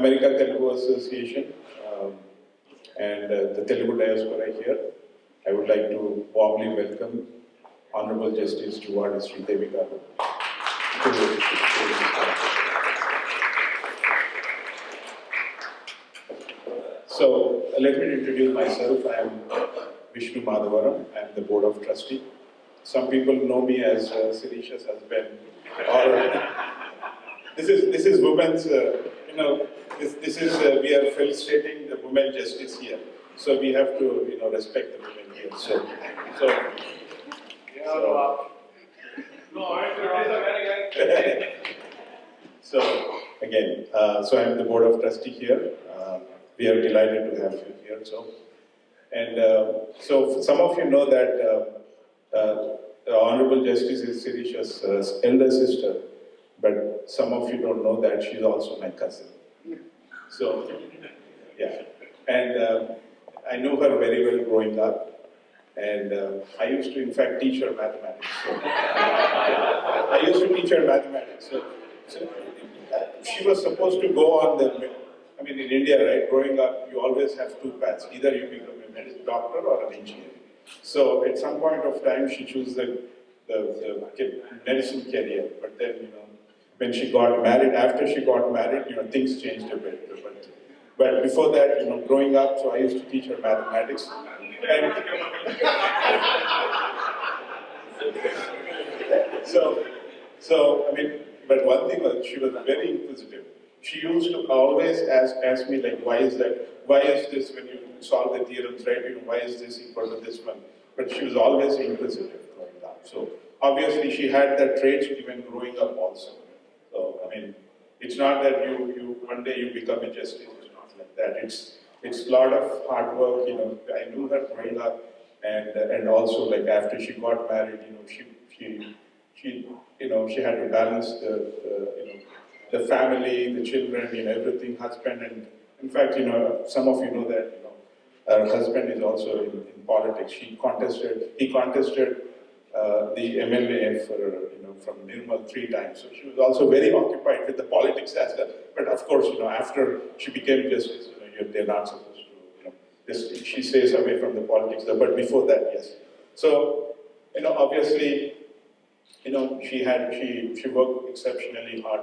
American Telugu Association and the Telugu diaspora here, I would like to warmly welcome Honorable Justice Juvvadi Sridevi Juvvadi. So let me introduce myself. I am Vishnu Madhavaram. I am the Board of Trustee. Some people know me as Sirisha's husband. Or this is women's. This is we are felicitating the women justice here. So we have to respect the women here. So again, so I am the Board of Trustee here. We are delighted to have you here. So some of you know that the Honorable Justice is Sirisha's elder sister, but some of you don't know that she's also my cousin. So yeah, and I knew her very well growing up, and I used to in fact teach her mathematics. So I used to teach her mathematics. So she was supposed to go on the. I mean, in India, right, growing up, you always have two paths. Either you become a doctor or an engineer. So at some point of time, she chose the medicine career. But then, when she got married, after she got married, things changed a bit. But before that, growing up, so I used to teach her mathematics. And so I mean, but one thing was, she was very inquisitive. She used to always ask me, like, why is this when you solve the theorems, right? Why is this equal to this one? But she was always inquisitive growing up. So obviously she had that trait even growing up also. So I mean, it's not that you one day you become a justice. It's not like that. It's a lot of hard work. I knew her growing up, and also like after she got married, she had to balance the family, the children, everything, husband, and in fact, some of you know that, her husband is also in politics. He contested the MLA from Nirmal 3 times. So she was also very occupied with the politics as well. But of course, after she became justice, they're not supposed to, she stays away from the politics. But before that, yes. So, obviously, she worked exceptionally hard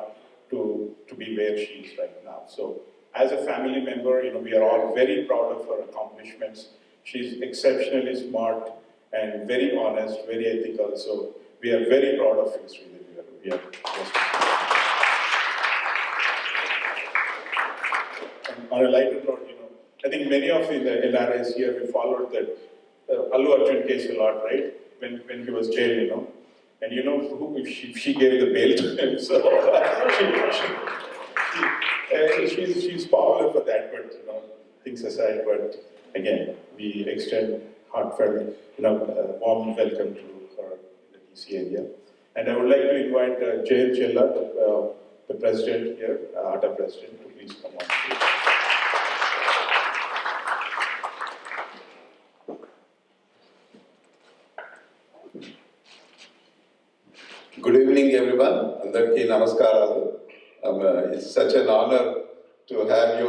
to be where she is right now. So as a family member, we are all very proud of her accomplishments. She's exceptionally smart and very honest, very ethical. So we are very proud of you, Sridevi. And on a lighter note, I think many of you in the LRIs here, we followed that Allu Arjun case a lot, right? When he was jailed, And she gave the bail to him, so she's popular for that. But things aside, but again, we extend heartfelt, warm welcome to her in the DC area. And I would like to invite Jayant Chella, the president here, ATA president, to please come on. Good evening, everyone. Andarki namaskaralu. It's such an honor to have you,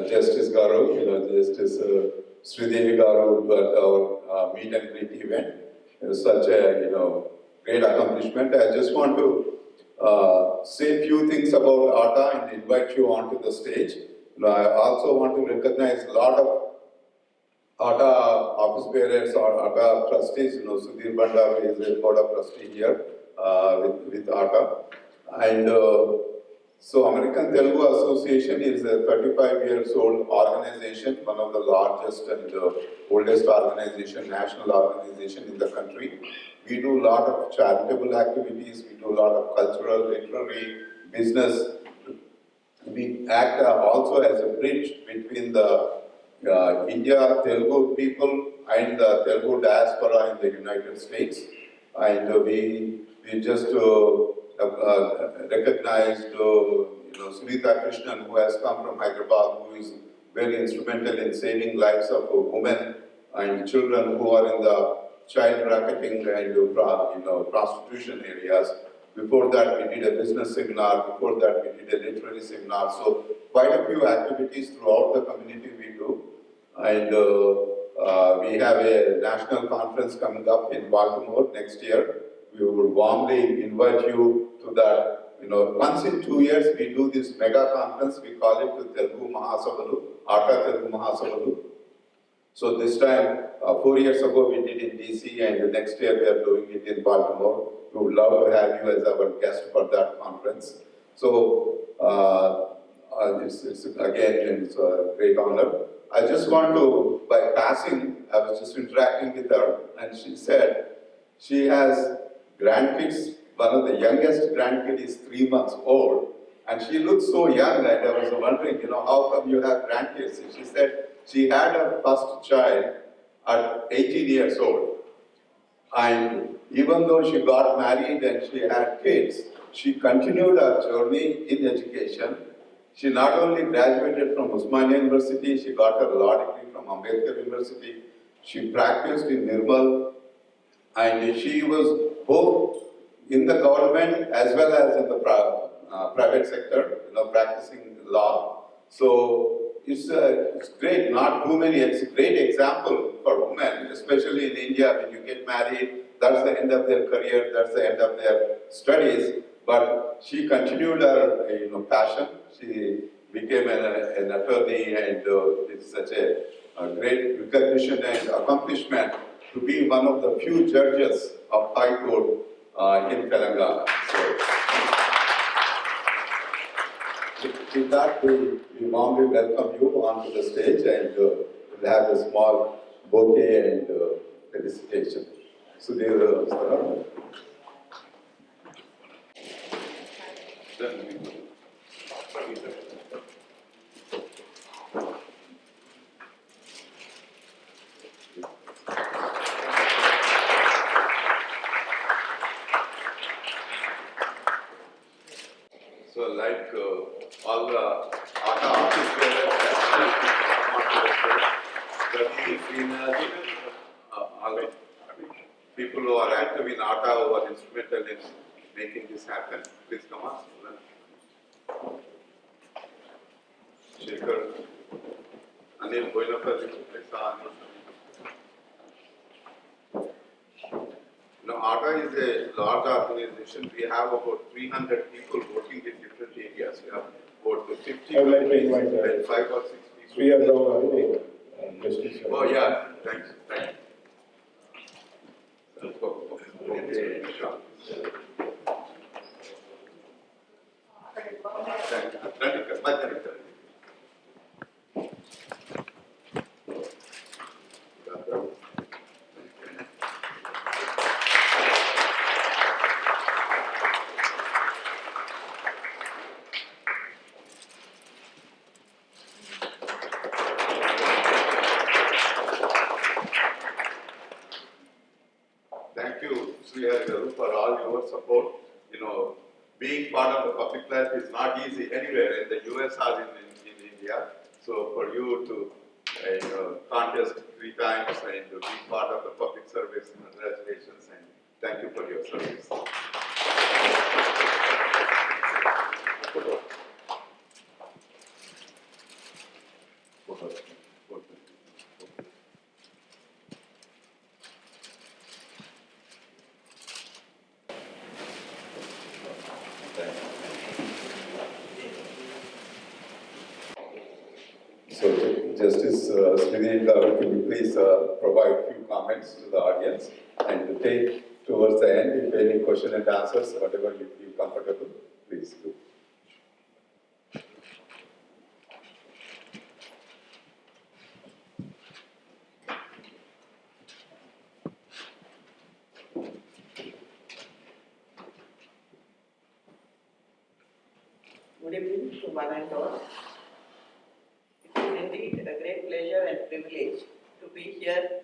Justice Garu, Justice Sridevi Garu at our meet and greet event. It was such a, great accomplishment. I just want to say a few things about ATA and invite you onto the stage. I also want to recognize a lot of ATA office bearers or ATA trustees. Sudhir Bhandaru is a board of trustee here with ATA. And so American Telugu Association is a 35 years old organization, one of the largest and oldest organization, national organization in the country. We do a lot of charitable activities, we do a lot of cultural, literary, business. We act also as a bridge between the India Telugu people and the Telugu diaspora in the United States, and we just recognized Sunita Krishnan, who has come from Hyderabad, who is very instrumental in saving lives of women and children who are in the child trafficking and prostitution areas. Before that, we did a business seminar. Before that, we did a literary seminar. So quite a few activities throughout the community we do. And we have a national conference coming up in Baltimore next year. We would warmly invite you to that. Once in 2 years, we do this mega conference. We call it the Telugu Mahasabalu, Ata Telugu Mahasabalu. So this time, 4 years ago, we did in DC, and the next year we are doing it in Baltimore. We would love to have you as our guest for that conference. So it's a great honor. I just want to, by passing, I was just interacting with her, and she said she has grandkids. One of the youngest grandkid is 3 months old, and she looks so young, and I was wondering, how come you have grandkids? And she said she had her first child at 18 years old. And even though she got married and she had kids, she continued her journey in education. She not only graduated from Osmania University, she got her law degree from Ambedkar University. She practiced in Nirmal, and she was both in the government as well as in the private sector, practicing law. So it's great, not too many, it's a great example for women, especially in India. When you get married, that's the end of their career, that's the end of their studies. But she continued her passion. She became an attorney, and it's such a great recognition and accomplishment to be one of the few judges of High Court in Telangana. So, with that, we warmly welcome you onto the stage, and we'll have a small bouquet and felicitation. Sudhir, sir. So, like all the ATA office bearers, people who are active in ATA who are instrumental in making this happen, please come on. Shekhar, Anil Boinapalli, ATA is a large organization. We have about 300 people working in different areas. We have about 50 I would like to invite and 5 or 6 people. Sridevi Justice. Oh yeah, thanks. Okay, sure. Thank you, Sridevi, for all your support. Being part of the public life is not easy anywhere in the US or in India. So for you to contest 3 times and to be part of the public service, congratulations and thank you for your service. So, Justice Sridevi, could you please provide a few comments to the audience and to take towards the end, if any question and answers, whatever you feel comfortable, please do. Good evening to one and all. It is indeed a great pleasure and privilege to be here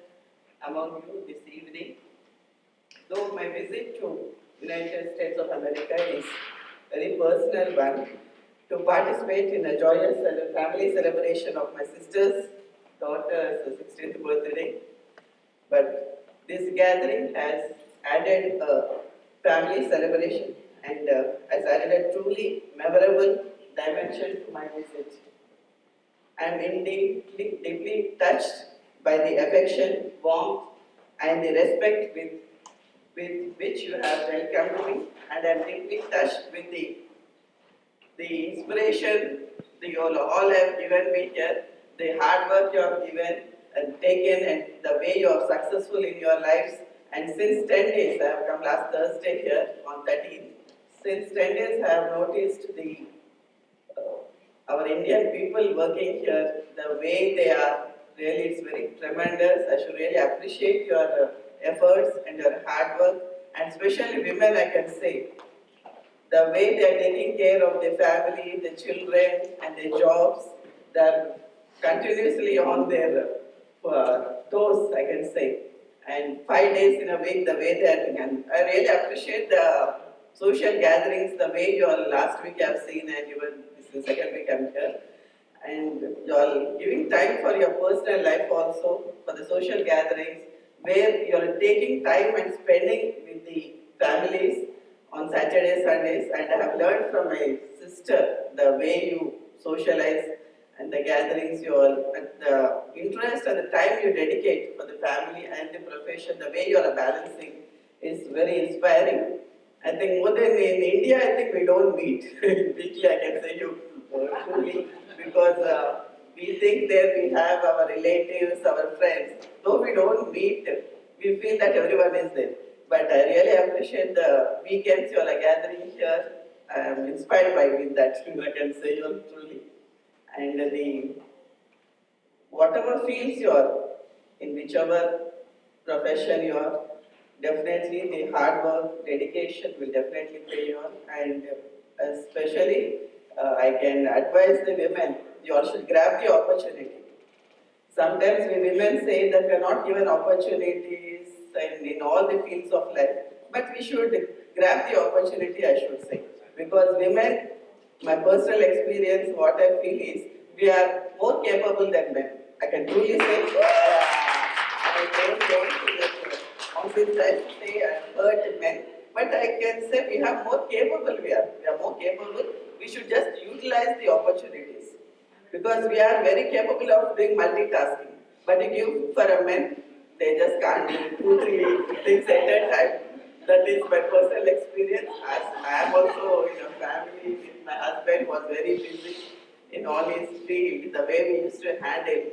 among you this evening. Though my visit to United States of America is a very personal one, to participate in a joyous and family celebration of my sister's daughter's 16th birthday. But this gathering has added a family celebration and has added a truly memorable dimension to my visit. I am indeed deeply touched by the affection, warmth, and the respect with which you have welcomed me, and I am deeply touched with the inspiration that you all have given me here, the hard work you have given and taken, and the way you are successful in your lives. And since 10 days, I have come last Thursday here on 13th. Since 10 days, I have noticed our Indian people working here, the way they are, really it's very tremendous. I should really appreciate your efforts and your hard work, and especially women, I can say. The way they are taking care of their family, their children, and their jobs, they are continuously on their toes, I can say. And 5 days in a week, the way they are doing. And I really appreciate the social gatherings, the way you all last week I've seen, and even this is the second week I'm here. And you all giving time for your personal life also, for the social gatherings, where you are taking time and spending with the families on Saturdays, Sundays, and I have learned from my sister the way you socialize and the gatherings you all, and the interest and the time you dedicate for the family and the profession, the way you are balancing is very inspiring. I think more than in India, I think we don't meet weekly, I can say you truly, because we think that we have our relatives, our friends. Though we don't meet, we feel that everyone is there. But I really appreciate the weekends you all are gathering here. I am inspired by with that, I can say you all truly. And the whatever fields you are, in whichever profession you are, definitely the hard work, dedication will definitely pay you off. And especially, I can advise the women, you all should grab the opportunity. Sometimes we women say that we are not given opportunities in all the fields of life, but we should grab the opportunity, I should say. Because women, my personal experience, what I feel is, we are more capable than men. I can truly say, I don't want to say I hurt men, but I can say we are more capable, we are more capable. We should just utilize the opportunities. Because we are very capable of doing multitasking. But if you for a man, they just can't do 2-3 things at a time. That is my personal experience. As I am also in a family with my husband was very busy in all his field, the way we used to handle.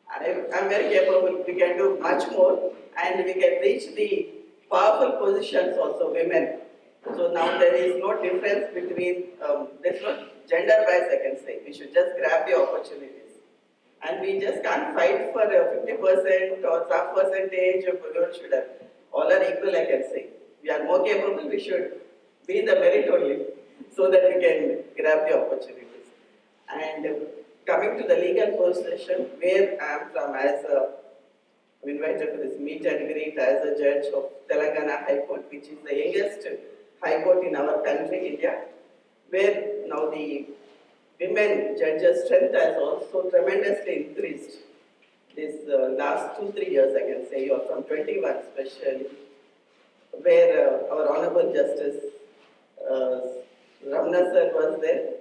I'm very capable. We can do much more, and we can reach the powerful positions also, women. So now there is no difference between, there's no gender-wise, I can say. We should just grab the opportunities. And we just can't fight for 50% or some percentage of women should have. All are equal, I can say. We are more capable, we should be in the merit only, so that we can grab the opportunities. And coming to the legal position, where I am from as I'm invited to this meet and greet as a judge of Telangana High Court, which is the youngest High Court in our country, India, where now the women judges' strength has also tremendously increased. This last 2-3 years, I can say, or from 21 especially, where our Honorable Justice Ramna sir was there.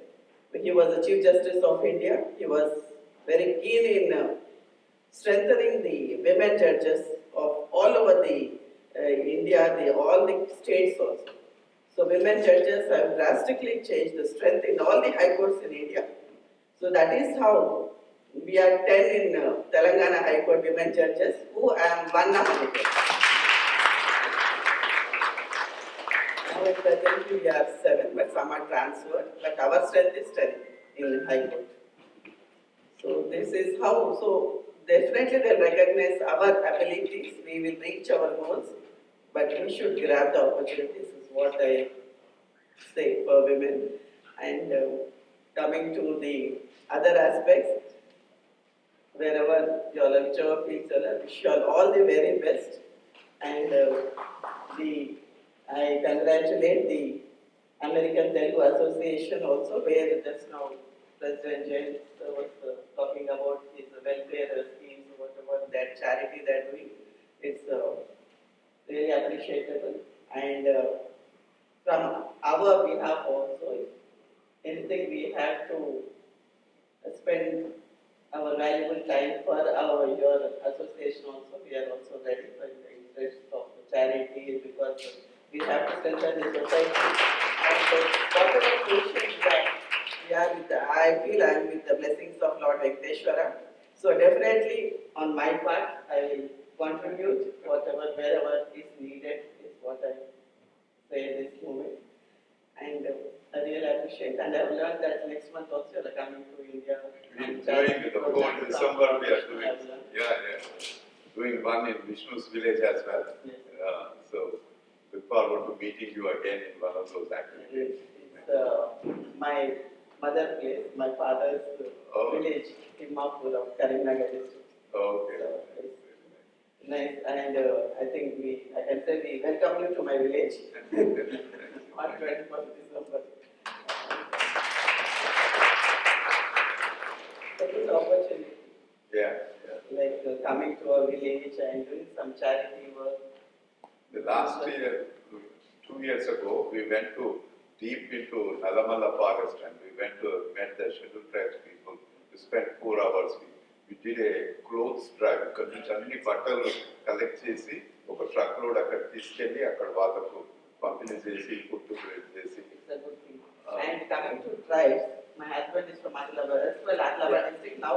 He was the Chief Justice of India. He was very keen in strengthening the women judges of all over the India, all the states also. So women judges have drastically changed the strength in all the high courts in India. So that is how we are 10 in Telangana High Court women judges, who I am one among them. Now at present we are 7, but some are transferred, but our strength is 10 in High Court. So this is how, so definitely they recognize our abilities, we will reach our goals, but we should grab the opportunities, is what I say for women. And coming to the other aspects, wherever you all whichever fields I wish you all the very best. And I congratulate the American Telugu Association also, where just now President Jain was talking about his welfare schemes, whatever that charity they are doing. It's really appreciable. And from our behalf also, if anything we have to spend our valuable time for your association also, we are also ready for the interest of the charity because we have to strengthen the society and whatever patients that we are with, I feel I am with the blessings of Lord Venkateshwara. So definitely on my part, I will contribute whatever, wherever is needed is what I say this moment. And I really appreciate, and I have learned that next month also you are coming to India. We are doing the whole December, we are doing, doing one in Vishnu's village as well. Yes. So look forward to meeting you again in one of those activities. It's my mother place, my father's village, Timmapur of Karimnagar district. Okay. So it's nice, and I think I can say we welcome you to my village on 21st December. That is opportunity. Yeah. Like coming to a village and doing some charity work. The last year, 2 years ago, we went deep into Nalamala forest and we met the scheduled tribes people. We spent 4 hours. We did a clothes drive. Because we suddenly బట్టలు collect చేసి ఒక truck load అక్కడ తీసుకెళ్ళి అక్కడ వాళ్ళకు పంపిణీ చేసి food చేసి. It's a good thing. And coming to tribes, my husband is from Adlabad as well. Adlabad district, now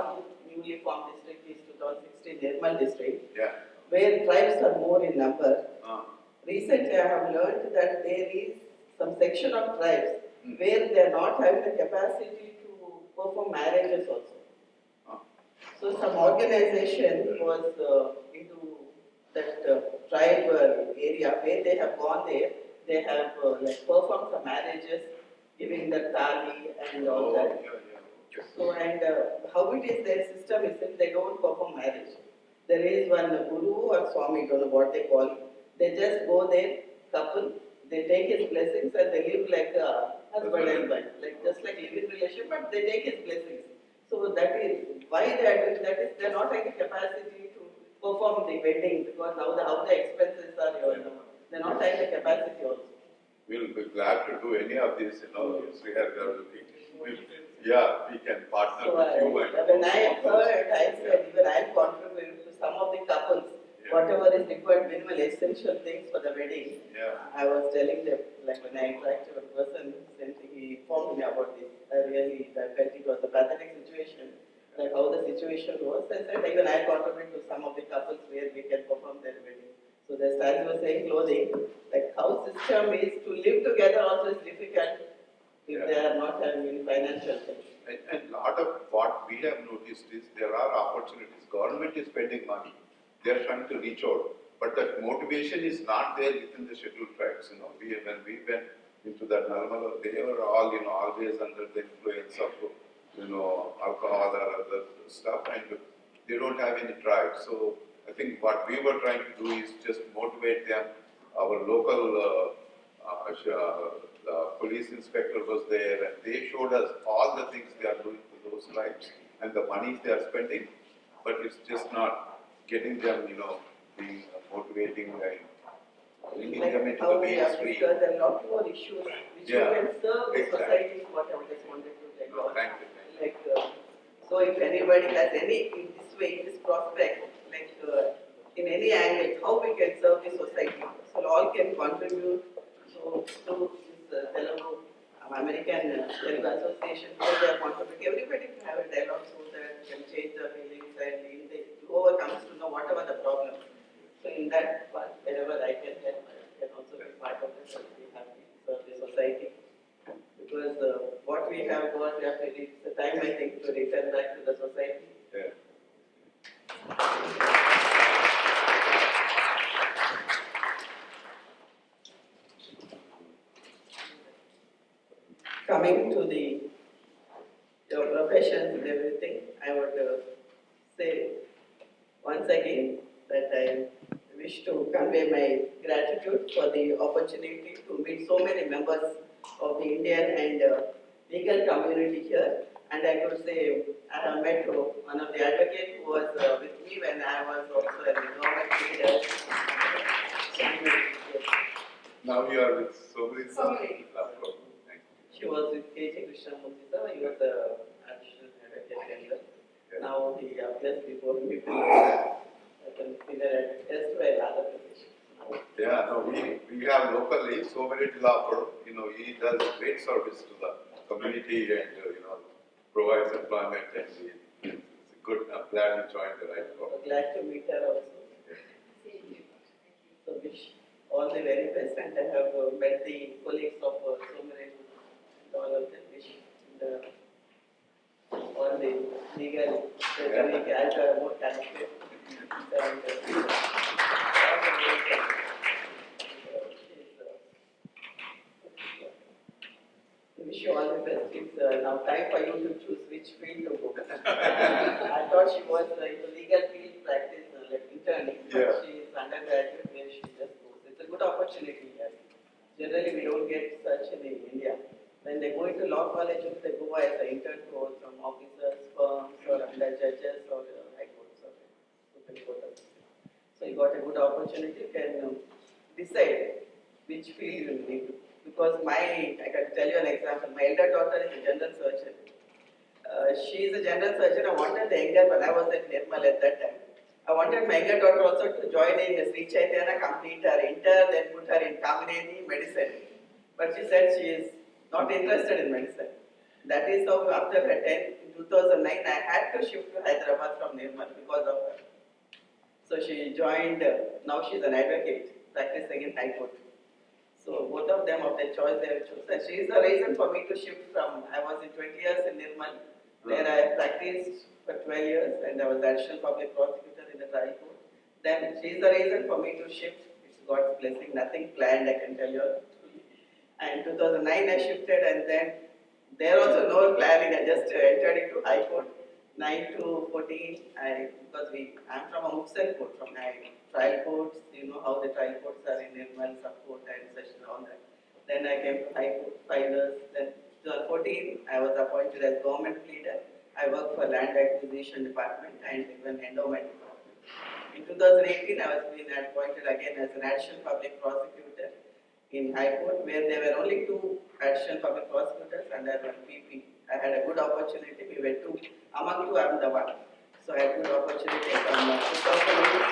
newly formed district is 2016 Nirmal district, where tribes are more in number. Recently, I have learned that there is some section of tribes where they are not having the capacity to perform marriages also. So some organization was into that tribe area where they have gone there. They have performed some marriages, giving the tali and all that. So and how it is their system is that they don't perform marriage. There is one guru or swami, don't know what they call it. They just go there, couple, they take his blessings and they live like a husband and wife, like just like living relation, but they take his blessings. So that is why they are doing that is they are not having the capacity to perform the wedding because now how the expenses are they are not having the capacity also. We'll be glad to do any of this, we can partner So with you and when I heard, I said even I contribute to some of the couples, whatever is required, minimal essential things for the wedding. I was telling them, like when I interacted with a person, he informed me about this. I felt it was a pathetic situation, like how the situation was. I said even I contribute to some of the couples where we can perform their wedding. So just as you were saying, clothing, like how system is to live together also is difficult if they are not having any financial things. And lot of what we have noticed is there are opportunities. Government is spending money. They are trying to reach out. But that motivation is not there within the scheduled tribes. When we went into that Narmala, they were all, always under the influence of, alcohol or other stuff, and they don't have any drive. So I think what we were trying to do is just motivate them. Our local police inspector was there, and they showed us all the things they are doing to those tribes and the money they are spending, but it's just not getting them, being motivating and bringing them into the mainstream. There are a lot more issues which you can serve the society. What I just wanted to tell you. Thank you. Like, so if anybody has any in this way, in this prospect, like in any angle, how we can serve the society, so all can contribute. So to this American Telugu Association, because they are contributing. Everybody can have a dialogue so that can change the feelings and whoever comes to know whatever the problem. So in that part, wherever I can help, I can also be part of this and be happy to serve the society. Because what we have got, we have to reach the time, I think, to return back to the society. Coming to your professions and everything, I would say once again that I wish to convey my gratitude for the opportunity to meet so many members of the Indian and legal community here. And I could say I have met one of the advocates who was with me when I was also a government leader. Now you are with so many. She was with K.J. Krishnamurthy, sir. He was the additional advocate. Now he appears before me to consider it just by other positions. Yeah, no, we have locally so many Tilapur, he does great service to the community and, provides employment and it's a good, I'm glad you joined the right So cause. glad to meet her also. So wish all the very best, and I have met the colleagues of Somaresh and all of them. Wish all the legal guys are more talented. Wish you all the best. It's now time for you to choose which field to go. I thought she was in the legal field practice, like attorney, but she is undergraduate where she just goes. It's a good opportunity here. Generally, we don't get such in India. When they go into law colleges, they go as an intern to some officers, firms, or under judges, or high courts, or Supreme Court officers. So you got a good opportunity. You can decide which field you need to. Because I can tell you an example. My elder daughter is a general surgeon. She is a general surgeon. I wanted the younger, when I was at Nirmal at that time. I wanted my younger daughter also to join in the Sri Chaitanya, complete her inter, then put her in Kamineni medicine. But she said she is not interested in medicine. That is how after her 10th, in 2009, I had to shift to Hyderabad from Nirmal because of her. So she joined, now she is an advocate, practicing in High Court. So both of them of their choice they have chosen. She is the reason for me to shift from, I was in 20 years in Nirmal, where I practiced for 12 years and I was the additional public prosecutor in the trial court. Then she is the reason for me to shift. It's God's blessing, nothing planned, I can tell you. And 2009 I shifted, and then there also no planning, I just entered into High Court. 9 to 14, because I'm from a Hoopsel court, from my trial courts, you know how the trial courts are in Nirmal, sub-court and session, all that. Then I came to High Court, 5 years. Then 2014, I was appointed as government pleader. I worked for land acquisition department and even endowment department. In 2018, I was being appointed again as an additional public prosecutor in High Court, where there were only 2 additional public prosecutors under one PP. I had a good opportunity. We were 2. Among 2, I am the one. So I had a good opportunity from 2018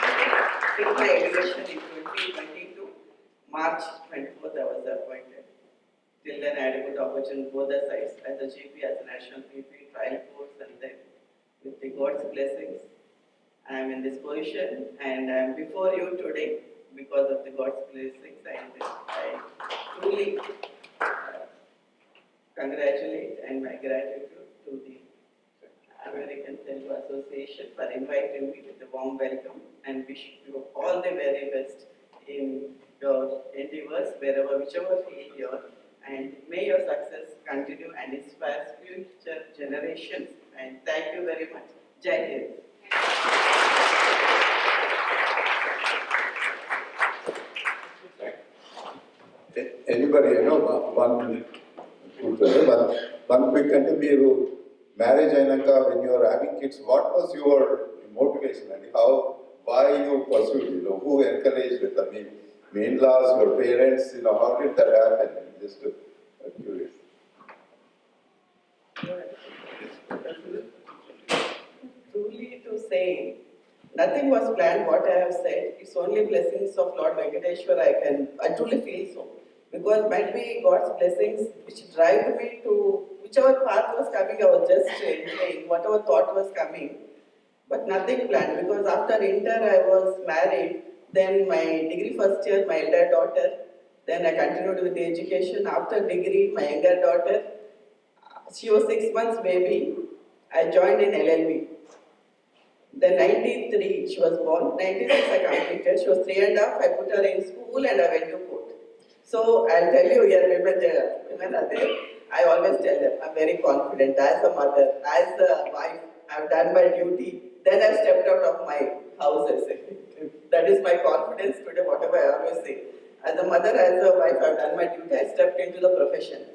till my elevation in 2022. March 24th, I was appointed. Till then, I had a good opportunity both the sides, as a GP, as a national PP, trial courts, and then with the God's blessings, I am in this position and I am before you today because of the God's blessings, and I truly congratulate and my gratitude to the American Telugu Association for inviting me with a warm welcome, and wish you all the very best in your endeavors, whichever field you are, and may your success continue and inspire future generations. And thank you very much. Jai Hind. Anybody, one quick interview. Marriage Ainaka, when you are having kids, what was your motivation and why you pursued, who encouraged it? I mean, in-laws, your parents, how did that happen? Just curious. Truly to say, nothing was planned, what I have said. It's only blessings of Lord Venkateshwara, I truly feel so. Because might be God's blessings which drive me to whichever path was coming, I was just enjoying, whatever thought was coming. But nothing planned, because after inter I was married, then my degree first year, my elder daughter, then I continued with the education. After degree, my younger daughter, she was 6 months baby, I joined in LLB. Then 93, she was born, 96 I completed, she was 3.5, I put her in school and I went to court. So I'll tell you here, women are there, I always tell them, I'm very confident as a mother, as a wife, I've done my duty, then I've stepped out of my house, I say. That is my confidence today, whatever I always say. As a mother, as a wife, I've done my duty, I stepped into the profession.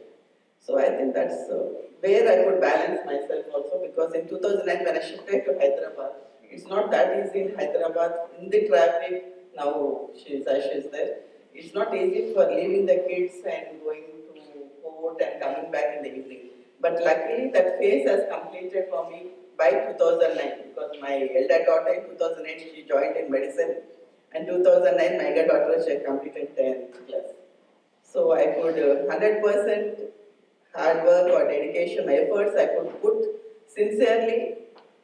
So I think that's where I could balance myself also, because in 2009 when I shifted to Hyderabad, it's not that easy in Hyderabad, in the traffic, now she's there. It's not easy for leaving the kids and going to court and coming back in the evening. But luckily that phase has completed for me by 2009 because my elder daughter in 2008 she joined in medicine and 2009 my younger daughter she had completed 10th class. So I could 100% hard work or dedication, efforts I could put sincerely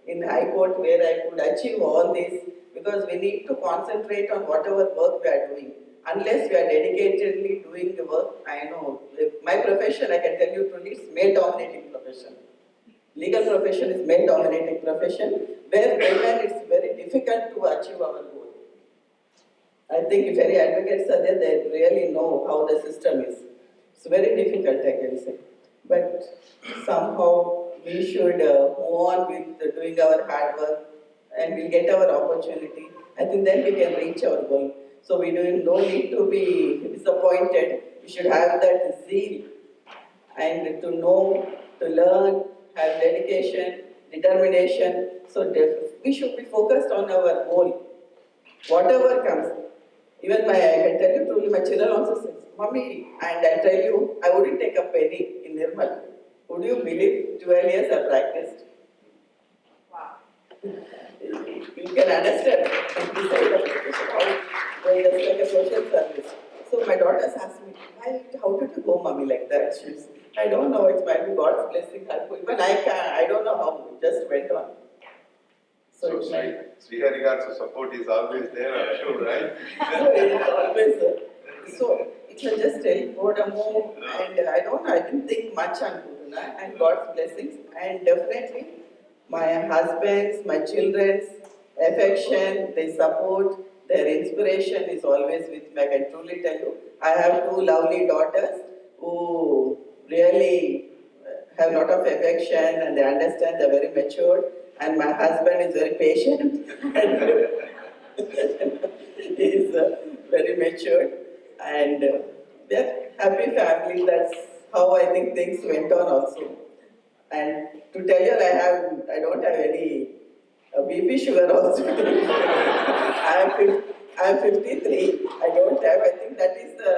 in High Court where I could achieve all this because we need to concentrate on whatever work we are doing. Unless we are dedicatedly doing the work, I know my profession, I can tell you truly, it's male-dominating profession. Legal profession is male-dominating profession where women it's very difficult to achieve our goal. I think if any advocates are there, they really know how the system is. It's very difficult, I can say. But somehow we should move on with doing our hard work and we'll get our opportunity. I think then we can reach our goal. So we don't need to be disappointed. We should have that zeal and to know, to learn, have dedication, determination. So we should be focused on our goal. Whatever comes. Even I can tell you truly, my children also says, Mommy, and I tell you, I wouldn't take a penny in Nirmal. Would you believe 12 years I practiced? Wow. You can understand this side of education, how it's like a social service. So my daughters ask me, how did you go, Mommy, like that? She's, I don't know, it might be God's blessing. Even I don't know how, it just went on. So Srihar's support is always there, I'm sure, right? So it's always, so it was just a move, and I don't know, I didn't think much on Putuna and God's blessings, and definitely my husband's, my children's affection, their support, their inspiration is always with me. I can truly tell you, I have two lovely daughters who really have a lot of affection and they understand, they're very matured. And my husband is very patient and he is very mature and they're happy family. That's how I think things went on also. And to tell you, I don't have any BP sugar also. I'm 53. I don't have. I think that is the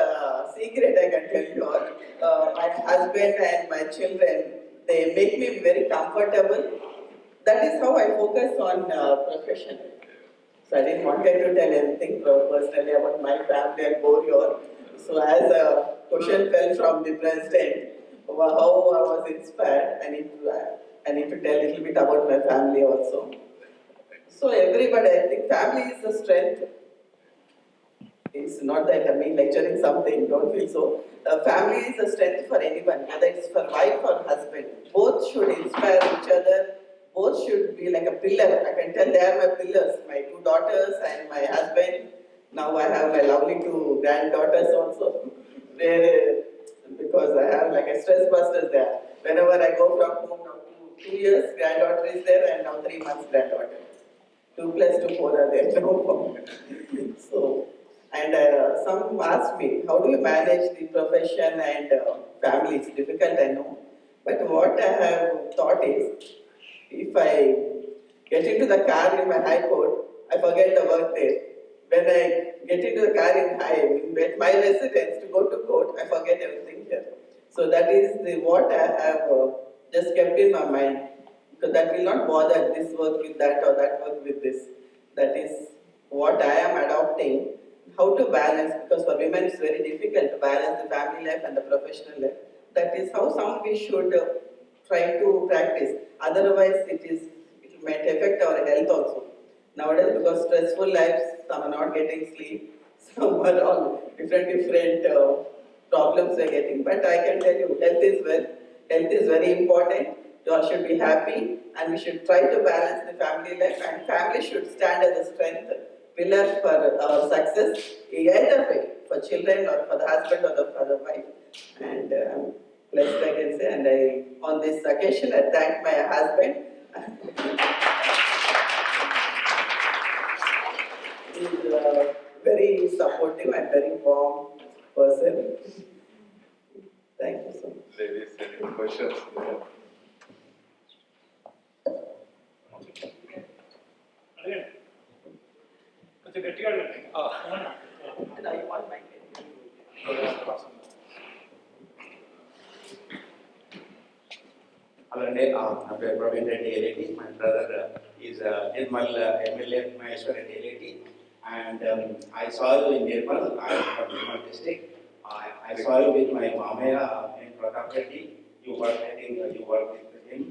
secret I can tell you all. My husband and my children, they make me very comfortable. That is how I focus on profession. So I didn't want to tell anything personally about my family and bore you all. So as a question fell from the president, how I was inspired, I need to tell a little bit about my family also. So everybody, I think family is the strength. It's not that I mean lecturing something, don't feel so. Family is a strength for anyone, whether it's for wife or husband. Both should inspire each other. Both should be like a pillar. I can tell they are my pillars, my two daughters and my husband. Now I have my lovely two granddaughters also. Where, because I have like a stress busters there. Whenever I go from home now, 2 years granddaughter is there and now 3 months granddaughter. 2 plus 2, 4 are there now. So, and some asked me, how do you manage the profession and family? It's difficult, I know. But what I have thought is, if I get into the car in my high court, I forget the work there. When I get into the car in my residence to go to court, I forget everything here. So that is what I have just kept in my mind. Because that will not bother this work with that or that work with this. That is what I am adopting. How to balance, because for women it's very difficult to balance the family life and the professional life. That is how some we should try to practice. Otherwise, it might affect our health also. Nowadays, because stressful lives, some are not getting sleep, some are all different problems we are getting. But I can tell you, health is wealth. Health is very important. You all should be happy, and we should try to balance the family life. And family should stand as a strength pillar for our success, either way, for children or for the husband or for the wife. And I'm blessed, I can say, and on this occasion, I thank my husband. He's very supportive and very warm person. Thank you so much. Ladies, any questions? కొంచెం గట్టిగా అడగండి. And I want my అలానే నా పేరు Praveen Reddy LIT. My brother is Nirmal MLA Maheshwar Reddy LAT. And I saw you in Nirmal, I am from Nirmal district. I saw you with my Mamaya in Pratap Reddy. You worked, I think you worked with him.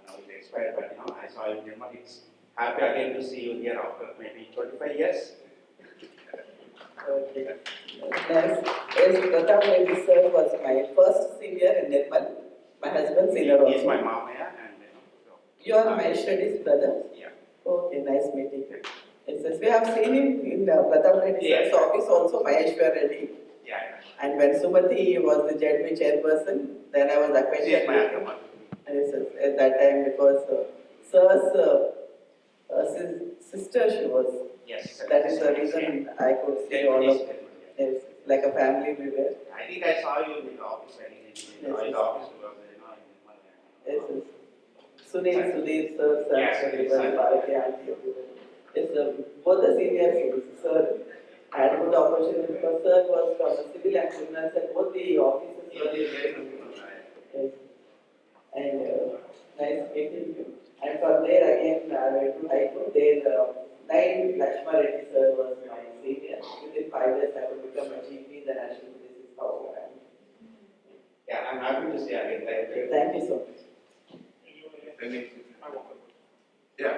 Now he's expired, but I saw you in Nirmal. It's happy again to see you here after maybe 25 years. Okay. Yes, Pratap Reddy sir was my first senior in Nirmal. My husband senior also. He is my Mamaya and You are Mahesh Reddy's brother? Yeah. Okay, nice meeting you. Yes, we have seen him in Pratap Reddy's Yes. office also, Maheshwar Reddy. Yeah. And when Sumati was the JDB chairperson, then I was She acquainted is my with him. Akamal. Yes, yes, at that time because sir's sister she was. Yes. That is the reason I could see all of them. Yes, like a family we were. I think I saw you in the office. I think in Yes, the yes. office was Yes, yes. Sunil, Sudhir sir, Yes, everyone, sir. Bharati auntie, everyone. Yes, both the seniors, sir had good opportunity because sir was from the civil and criminals and both the offices were yes. And nice meeting you. And from there again, I went to High Court. There, 9 Lakshma Reddy sir was my senior. Within 5 years, I would become a GP. Then I should this is how I am. Yeah, I'm happy to see you again. Thank you. Thank you so much. Yeah.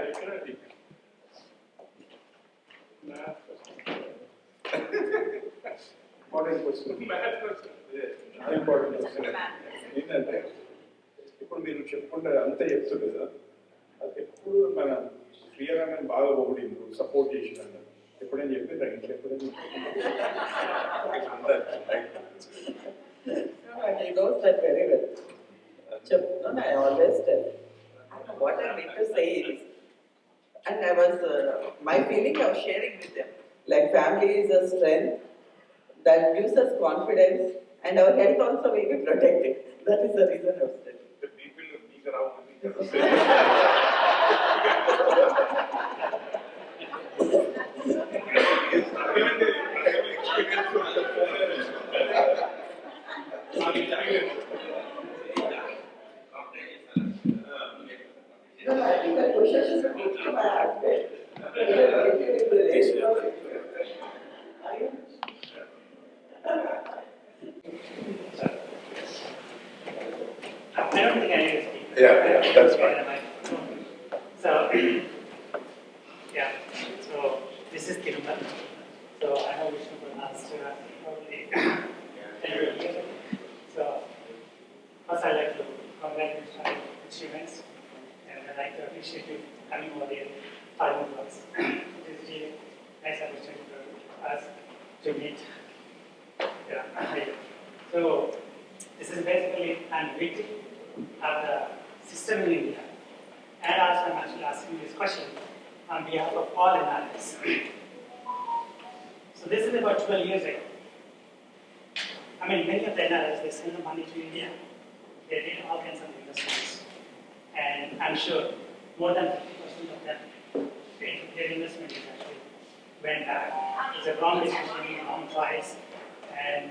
Important question చాలా important question ఏంటంటే ఇప్పుడు మీరు చెప్పుకుంటే అంతా చెప్తుంది కదా అది ఎప్పుడు మన శ్రీరంగం బాగా పొగిడిండు సపోర్ట్ చేసినాడు ఎప్పుడైనా చెప్పింది ఇంట్లో ఎప్పుడైనా He knows that very well. No, I always tell. What I mean to say is, and I was, my feeling of sharing with them, like family is a strength that gives us confidence and our health also will be protected. That is the reason of that. The people speak around No, I think the question should be put to my husband. I don't think I need to speak. Yeah, that's right. So, yeah, so this is Tirupati. So I know Vishnu for the last probably 10 years. So first I'd like to congratulate my achievements and I'd like to appreciate you coming over here for us. It is really nice opportunity for us to meet. Yeah. So this is basically I'm waiting of the system in India. And also I'm actually asking this question on behalf of all NRIs. So this is about 12 years ago. I mean, many of the NRIs, they send the money to India. They did all kinds of investments. And I'm sure more than 50% of them, their investment is actually went back. It's a wrong decision, wrong choice. And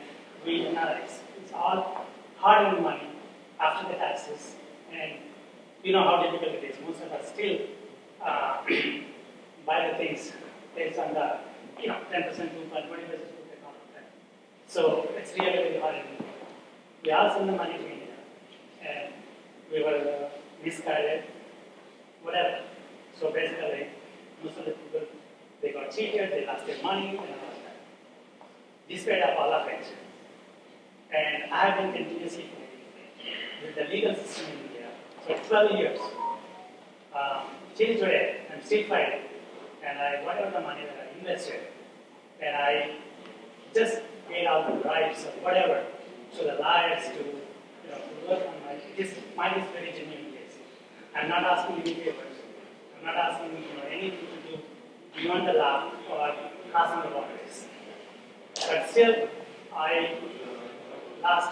we NRIs, it's all hard-earned money after the taxes. And you know how difficult it is. Most of us still buy the things based on the 10% coupon, 20 basis coupon. So it's really very hard. We all send the money to India, and we were misguided, whatever. So basically, most of the people they got cheated, they lost their money, and all of that. Despite of all of it, and I have been continuously with the legal system in India for 12 years. Till today, I'm still fighting, and whatever the money that I invested, and I just paid all the bribes or whatever to the lawyers to work on mine is very genuine case. I'm not asking any favors. I'm not asking anything to do beyond the law or crossing the boundaries. But still, I lost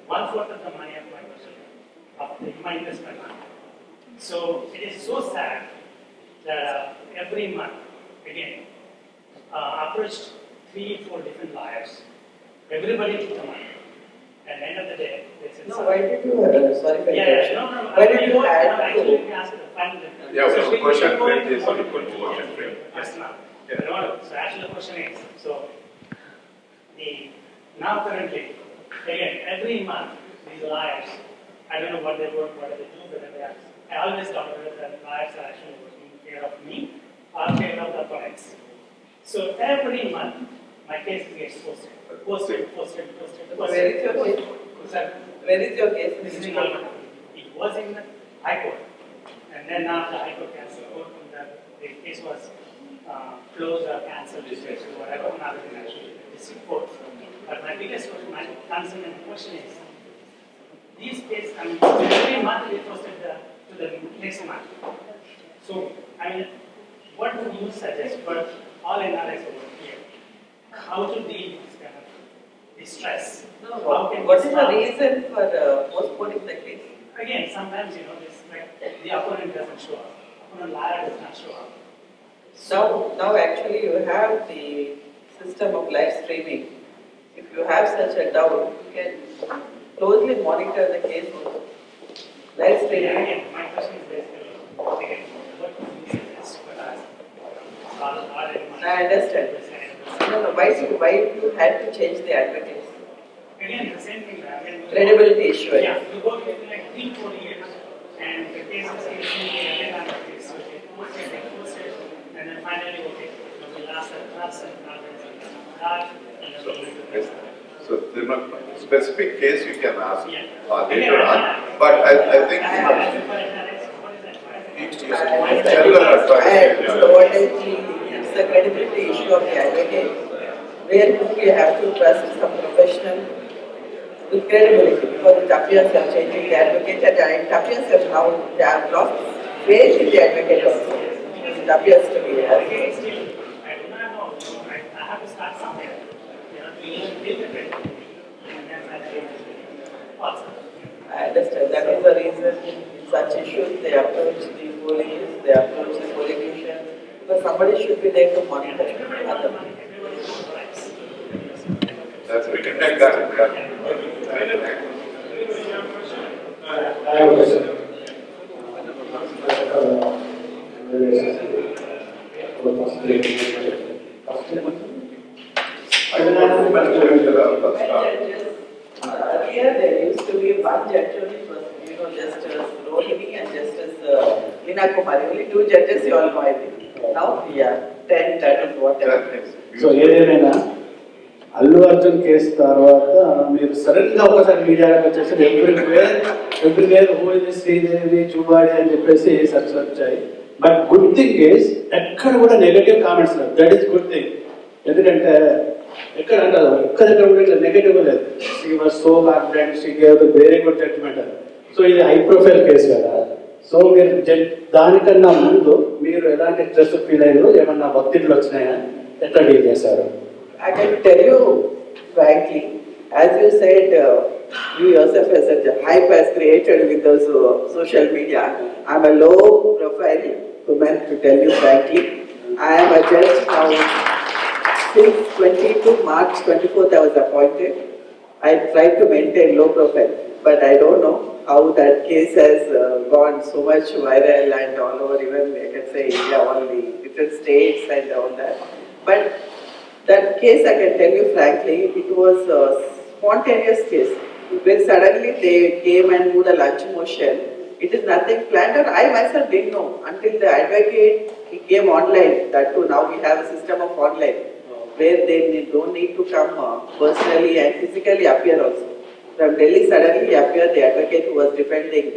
1/4 of the money of my person, of my investment money. So it is so sad that every month, again, approached 3-4 different lawyers. Everybody took the money. At the end of the day, They said, No, "Sir." why did you, sorry for Yeah, interruption. no, Why did you actually, add actually, to? we asked the final. Yeah, So we question go frame, into please. more Equal details. question frame. Yes, ma'am. So actually the question is, so now currently, again, every month, these lawyers, I don't know what they work, what they do, but I always talk about that lawyers are actually working in favor of me or in favor of the opponents. So every month, my case gets posted. Where is your case? Sir, Where is your case? this is in Hon'ble. It was in the High Court. And then now the High Court cancelled the case was closed or cancelled, whatever, now it is actually the district court. But my biggest question, my concern and question is, these cases, I mean, every month they posted to the next month. So, I mean, what would you suggest for all NRIs over here? How to deal with this kind of distress? No, How can what we is the stop? reason for postponing the case? Again, sometimes, this, like, the opponent doesn't show up. Opponent liar does not show up. Now actually you have the system of live streaming. If you have such a doubt, you can closely monitor the case also. Live Yeah, streaming. again, my question is basically, again, what do you suggest for us? I understand. No, why you had to change the advocates? Again, the same thing. Again, Credibility issue. Yeah, you go to like 3-4 years, and the case is every time the case, okay, posted, and then finally, okay, we last and now there's a that, and then we need to Yes. So there is a specific case you can ask Yeah. later on, but I think general advice. So what I feel it's the credibility issue of the advocate, where you have to trust some professional with credibility, because it appears they are changing the advocate, and it appears that now they have lost faith in the advocate also. It appears to be. I do not know, I have to start somewhere, to even deal with it, and then I think, what's I understand. That is the reason in such issues they approach the police, they approach the politician, because somebody should be there to monitor other. That's we can take that. I have a question. Earlier there used to be one judge only person, Justice Rohini and Justice Meena Kumari, only two judges you all know, I think. Now, 10, that is what. So ఏదేమైనా Allu Arjun case తర్వాత మీరు sudden గా ఒకసారి మీడియాకి వచ్చేసి everywhere who is Sridevi Juvvadi అని చెప్పేసి search వచ్చాయి. బట్ గుడ్ థింగ్ ఈస్ ఎక్కడ కూడా నెగటివ్ కామెంట్స్ లేదు. That is good thing. ఎందుకంటే ఎక్కడ అంటారు ఒక్క దగ్గర కూడా ఇట్లా నెగటివ్ లేదు. She was so confident, she gave the very good judgement. So ఇది హై ప్రొఫైల్ కేసు కదా. సో మీరు దానికన్నా ముందు మీరు ఎలాంటి స్ట్రెస్ ఫీల్ అయ్యారు, ఏమన్నా ఒత్తిడిలు వచ్చినాయా, ఎట్లా డీల్ చేశారు? I can tell you frankly, as you said, you yourself as such a hype has created with those social media. I'm a low profile woman, to tell you frankly. I am a judge now. Since 22 March 24th I was appointed. I tried to maintain low profile, but I don't know how that case has gone so much viral and all over, even I can say India, all the different states and all that. But that case, I can tell you frankly, it was a spontaneous case. When suddenly they came and moved a lunch motion, it is nothing planned, or I myself didn't know until the advocate he came online. That too, now we have a system of online where they don't need to come personally and physically appear also. From Delhi, suddenly he appeared, the advocate who was defending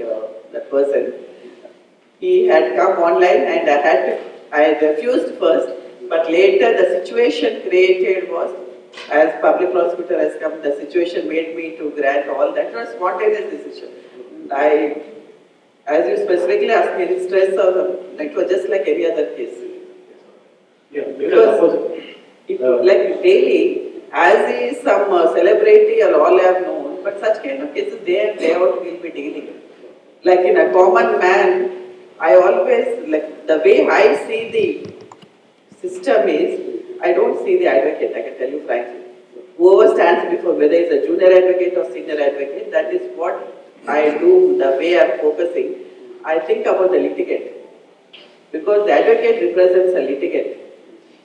that person. He had come online and I refused first. But later the situation created was, as public prosecutor has come, the situation made me to grant all that. It was spontaneous decision. As you specifically asked me, the stress or it was just like any other case. Yeah, Because it like daily, as is some celebrity or all I have known, but such kind of cases day and day out will be dealing. Like in a common man, I always, like the way I see the system is, I don't see the advocate, I can tell you frankly. whoever stands before, whether it's a junior advocate or senior advocate, that is what I do, the way I'm focusing. I think about the litigant, because the advocate represents a litigant.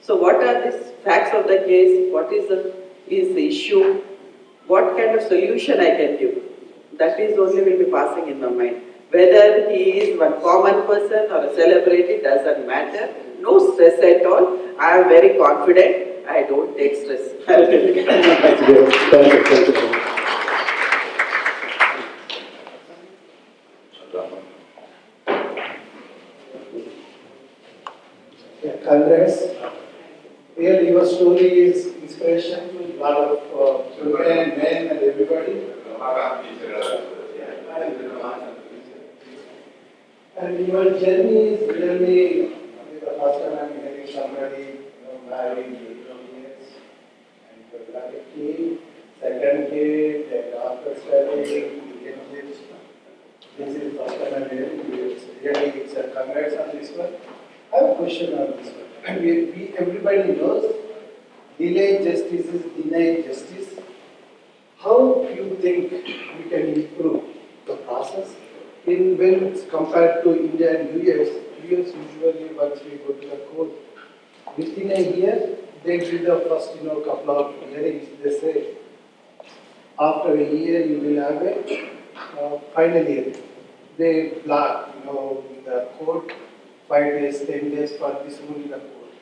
So what are the facts of the case? What is the issue? What kind of solution I can give? That is only will be passing in my mind. Whether he is one common person or a celebrity doesn't matter. No stress at all. I am very confident. I don't take stress. That's great. Thank you. Yeah, congrats. Really, your story is inspiration to a lot of women, men, and everybody. And your journey is really the first time I'm hearing somebody married 8 years and you've got a kid, second kid, and after studying, engaged. This is the first time I'm hearing it's really it's a congrats on this one. I have a question on this one. Everybody knows delayed justice is denied justice. How do you think we can improve the process? When it's compared to India and US usually once we go to the court, within a year, they give the first couple of hearings. They say after a year you will have a final hearing. They block the court 5 days, 10 days for this one in the court,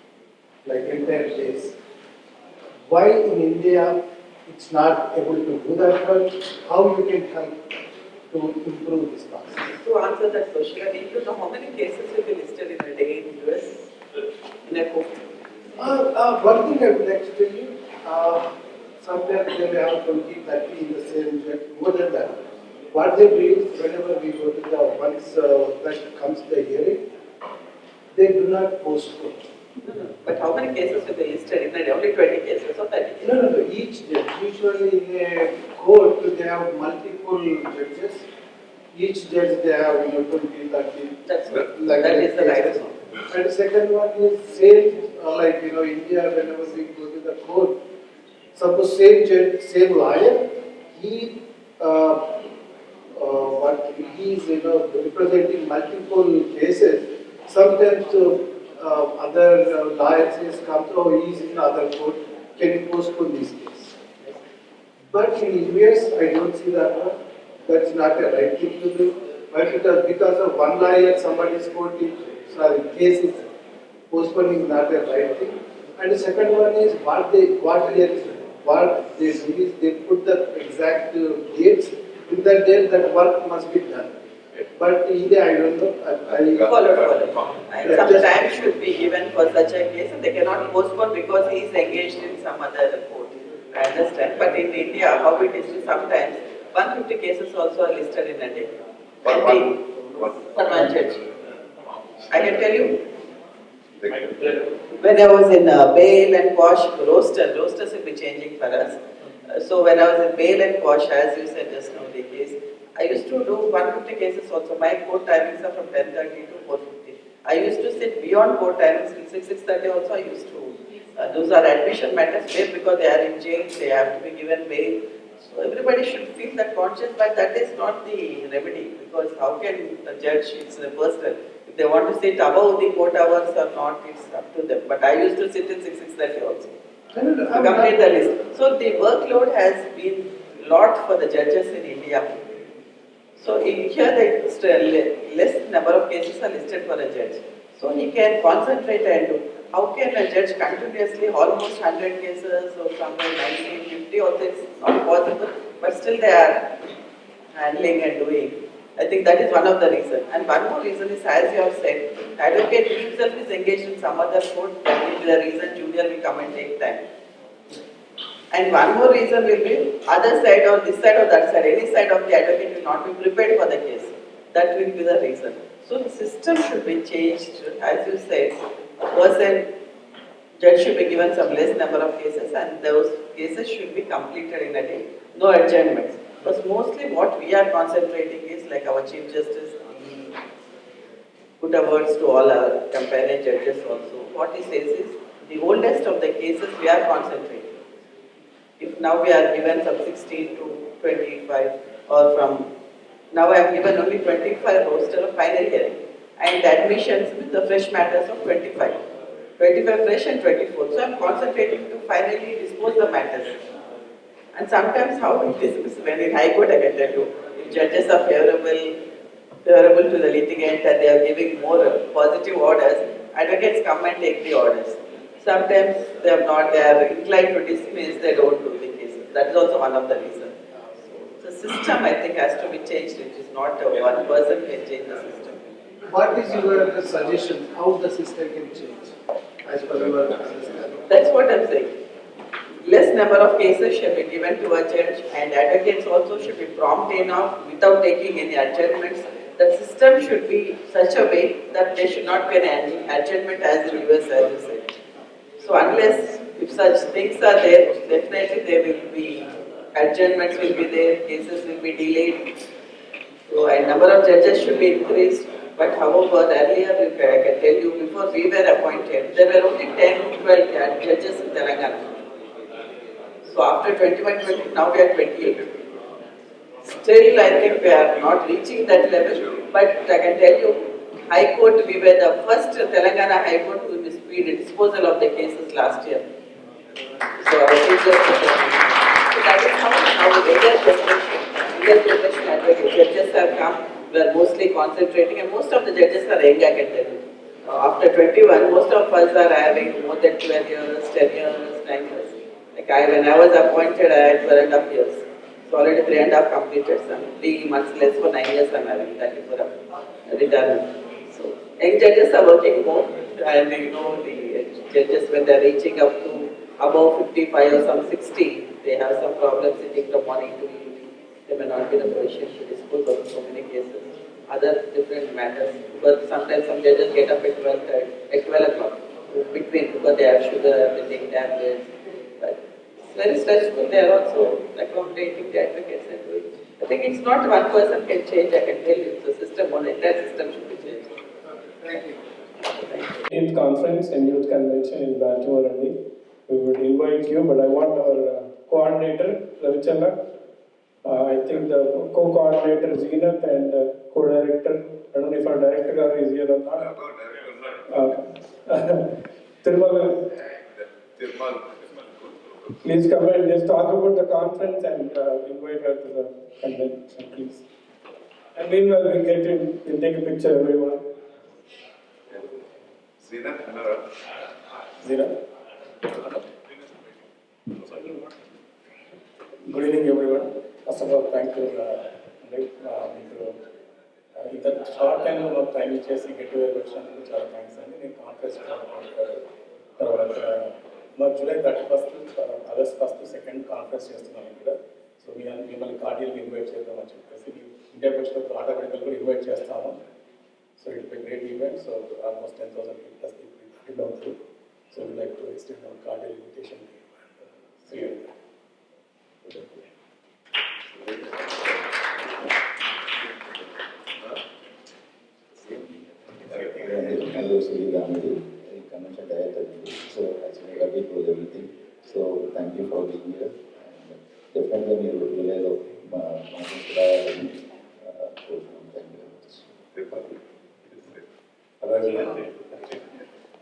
like entire days. Why in India it's not able to do that one? How you can help to improve this process? To answer that question, I need to know how many cases will be listed in a day in the US in a court. One thing I would like to tell you, sometimes they may have 20, 30 in the same judge, more than that. What they do is whenever we go to the once that comes the hearing, they do not postpone. No. But how many cases will be listed in a day? Only 20 cases or 30 cases? No. Each judge, usually in a court, they have multiple judges. Each judge they have 20, 30. That's right. Like That is the right one. And the second one is same, like India, whenever we go to the court, suppose same judge, same lawyer, he he is representing multiple cases. Sometimes other lawyers come, oh, he is in other court, can you postpone this case? But in US, I don't see that one. That's not a right thing to do. But because of one lawyer, somebody's court case is postponing is not a right thing. And the second one is what they do is they put the exact dates. In that date, that work must be done. But in India, I don't know. Follow. And some time should be given for such a case, and they cannot postpone because he is engaged in some other court. I understand. But in India, how it is sometimes 150 cases also are listed in a day. For one judge. I can tell you. When I was in bail and quash, roasters will be changing for us. So when I was in bail and quash, as you said just now, the case, I used to do 150 cases also. My court timings are from 10:30 to 4:50. I used to sit beyond court timings till 6:30 also. I used to. Those are admission matters because they are in jail, they have to be given bail. So everybody should feel that conscience, but that is not the remedy, because how can the judge, it's the personal. If they want to sit above the court hours or not, it's up to them. But I used to sit till 6:30 also. To complete the list. So the workload has been a lot for the judges in India. So here the less number of cases are listed for a judge. So he can concentrate and do. How can a judge continuously almost 100 cases or somewhere 90, 50 also it's not possible, but still they are handling and doing. I think that is one of the reasons. And one more reason is, as you have said, advocate himself is engaged in some other court. That will be the reason junior will come and take time. And one more reason will be other side or this side or that side, any side of the advocate will not be prepared for the case. That will be the reason. So the system should be changed. As you said, judge should be given some less number of cases and those cases should be completed in a day. No adjournments. Because mostly what we are concentrating is like our Chief Justice, he put a words to all our companion judges also. What he says is, the oldest of the cases we are concentrating. If now we are given from 16 to 25, or from, now I have given only 25 roster of final hearing, and admissions with the fresh matters of 25. 25 fresh and 24. So I am concentrating to finally dispose the matters. And sometimes how it is, when in High Court I can tell you, if judges are favorable to the litigant and they are giving more positive orders, advocates come and take the orders. Sometimes they are not, they are inclined to dismiss, they don't do the cases. That is also one of the reasons. So the system I think has to be changed. It is not one person can change the system. What is your suggestion? How the system can change as per your assessment? That's what I'm saying. Less number of cases should be given to a judge, and advocates also should be prompt enough without taking any adjournments. The system should be such a way that there should not be any adjournment as in US, as you said. So unless, if such things are there, definitely there will be, adjournments will be there, cases will be delayed. So a number of judges should be increased. But however, earlier, I can tell you, before we were appointed, there were only 10, 12 judges in Telangana. So after 21, now we are 28. Still, I think we are not reaching that level. But I can tell you, High Court, we were the first Telangana High Court to disposal of the cases last year. So our teachers, so that is how now younger generation advocates, judges have come. We are mostly concentrating, and most of the judges are young, I can tell you. After 21, most of us are having more than 12 years, 10 years, 9 years. Like when I was appointed, I had 12.5 years. So already 3.5 completed. Some 3 months less for 9 years I'm having. That is for a retirement. So young judges are working more, and you know the judges when they are reaching up to above 55 or some 60, they have some problems sitting from morning to evening. They may not be in a position to dispose of so many cases. Other different matters. Because sometimes some judges get up at 12 o'clock between because they have sugar, they take tablets. But it's very stressful. They are also accommodating the advocates and doing. I think it's not one person can change, I can tell you. It's a system, one entire system should be changed. Thank you. Youth conference and youth convention in Baltimore only. We would invite you, but I want our coordinator, Ravichandra. I think the co-coordinator Zenith and co-director, I don't know if our director is here or not. Tirmal, please come and just talk about the conference and invite her to the convention, please. And meanwhile, we'll take a picture, everyone. Zina. Good evening, everyone. First of all, thank you. In the short time of time ఇచ్చేసి get together వచ్చినందుకు చాలా thanks అండి. నేను conference తర్వాత మరి July 31 August 1 second conference చేస్తున్నాను ఇక్కడ. So మిమ్మల్ని కార్డియల్గా ఇన్వైట్ చేద్దామని చెప్పేసి ఇండియాకి వచ్చినప్పుడు ఆటోమేటికల్ కూడా ఇన్వైట్ చేస్తాము. So it be great event. So almost 10,000 plus people attend అవుతారు. So we like to extend our cordial invitation to you and see you. Hello, Sridevi, convention director. So actually, happy to everything. So thank you for being here. And definitely, we will relay the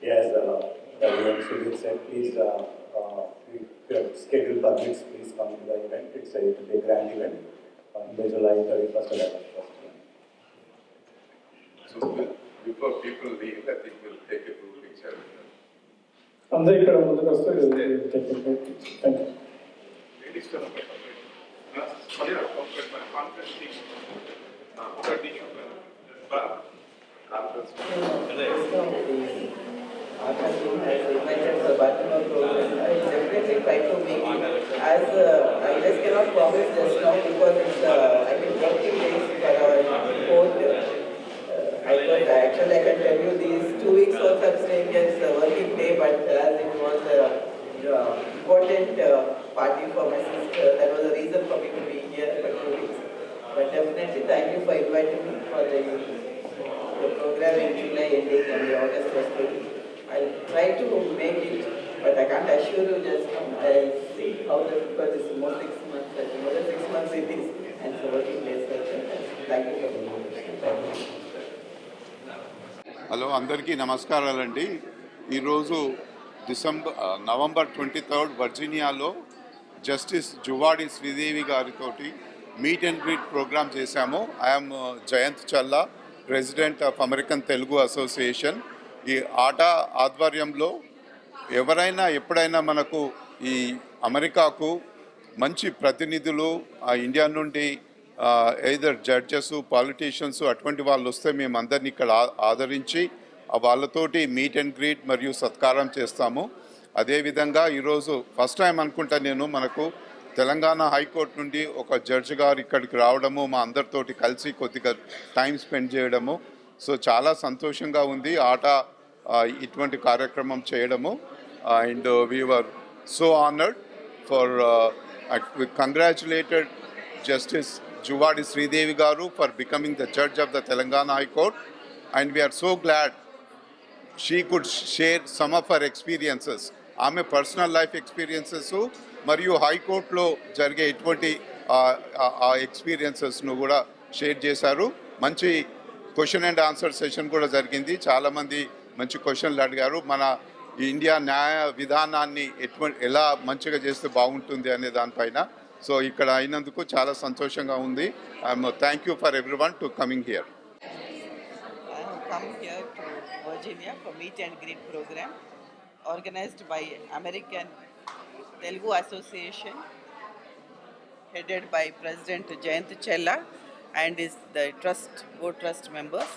Yes, the event should said, please, schedule publics, please come to the event. It's a grand event on July 31st and August 1st. So before people leave, I think we'll take a group picture. అందరూ ఇక్కడ ముందుకు వస్తే thank you. Has invited the Baltimore program. I definitely try to make it as I just cannot promise just now because it's I think 40 days for our court. Actually I can tell you these 2 weeks also I'm staying as a working day, but as it was important party for my sister, that was a reason for me to be here for 2 weeks. But definitely thank you for inviting me for the program in July ending on the August 1st. I'll try to make it But I can't assure you just come. I'll see how the, because it's more 6 months, I think, more than 6 months it is, and so working days like that. Thank you for the invitation. Thank you. Hello అందరికీ నమస్కారాలండి. ఈరోజు November 23 వర్జీనియాలో justice Juvadi Sridevi గారితో meet and greet program చేశాము. I'm Jayanth Challa, president of American Telugu Association. ఈ ఆట ఆధ్వర్యంలో ఎవరైనా ఎప్పుడైనా మనకు ఈ అమెరికాకు మంచి ప్రతినిధులు ఇండియా నుండి ఎయిదర్ జడ్జెస్, పాలిటీషియన్స్ అటువంటి వాళ్ళు వస్తే మేము అందరినీ ఇక్కడ ఆదరించి వాళ్ళతోటి మీట్ అండ్ గ్రీట్ మరియు సత్కారం చేస్తాము. అదేవిధంగా ఈరోజు ఫస్ట్ టైం అనుకుంటా నేను మనకు తెలంగాణ హైకోర్టు నుండి ఒక జడ్జి గారు ఇక్కడికి రావడము, మా అందరితోటి కలిసి కొద్దిగా టైం స్పెండ్ చేయడము. సో చాలా సంతోషంగా ఉంది ఆట ఇటువంటి కార్యక్రమం చేయడము. And we were so honoured for congratulated Justice Juvvadi Sridevi Garu for becoming the judge of the Telangana High Court, and we are so glad she could share some of her experiences. ఆమె personal life experiences మరియు హైకోర్టులో జరిగే ఎటువంటి ఆ ఎక్స్పీరియన్సెస్ను కూడా share చేశారు. మంచి question and answer session కూడా జరిగింది. చాలామంది మంచి క్వశ్చన్లు అడిగారు. మన ఇండియా న్యాయ విధానాన్ని ఎలా మంచిగా చేస్తే బాగుంటుంది అనే దానిపైన. సో ఇక్కడ అయినందుకు చాలా సంతోషంగా ఉంది. Thank you for everyone to coming here. I have come here to Virginia for meet and greet program organized by American Telugu Association, headed by President Jayant Chella and is the board trust members,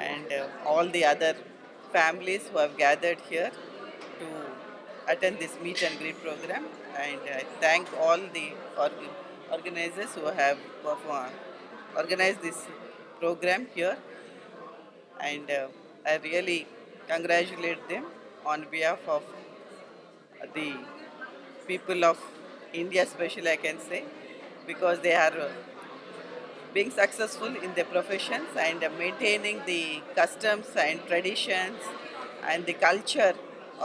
and all the other families who have gathered here to attend this meet and greet program. And I thank all the organizers who have organized this program here, and I really congratulate them on behalf of the people of India, especially I can say, because they are being successful in their professions and maintaining the customs and traditions and the culture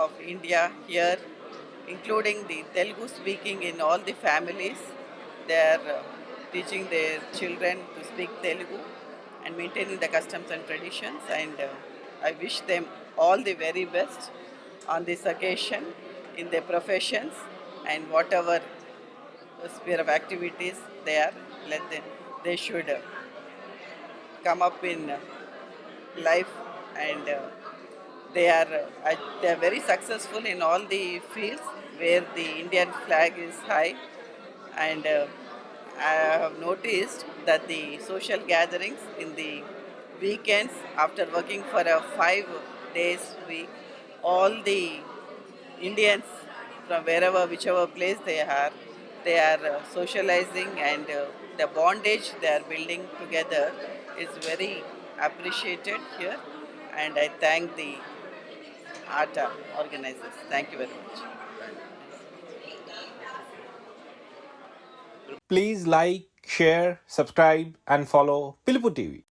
of India here, including the Telugu speaking in all the families. They are teaching their children to speak Telugu and maintaining the customs and traditions, and I wish them all the very best on this occasion in their professions and whatever sphere of activities they are. They should come up in life, and they are very successful in all the fields where the Indian flag is high. And I have noticed that the social gatherings in the weekends, after working for a 5 days week, all the Indians from whichever place they are socializing, and the bondage they are building together is very appreciated here. And I thank the ATA organizers. Thank you very much. Please like, share, subscribe and follow PilupuTV.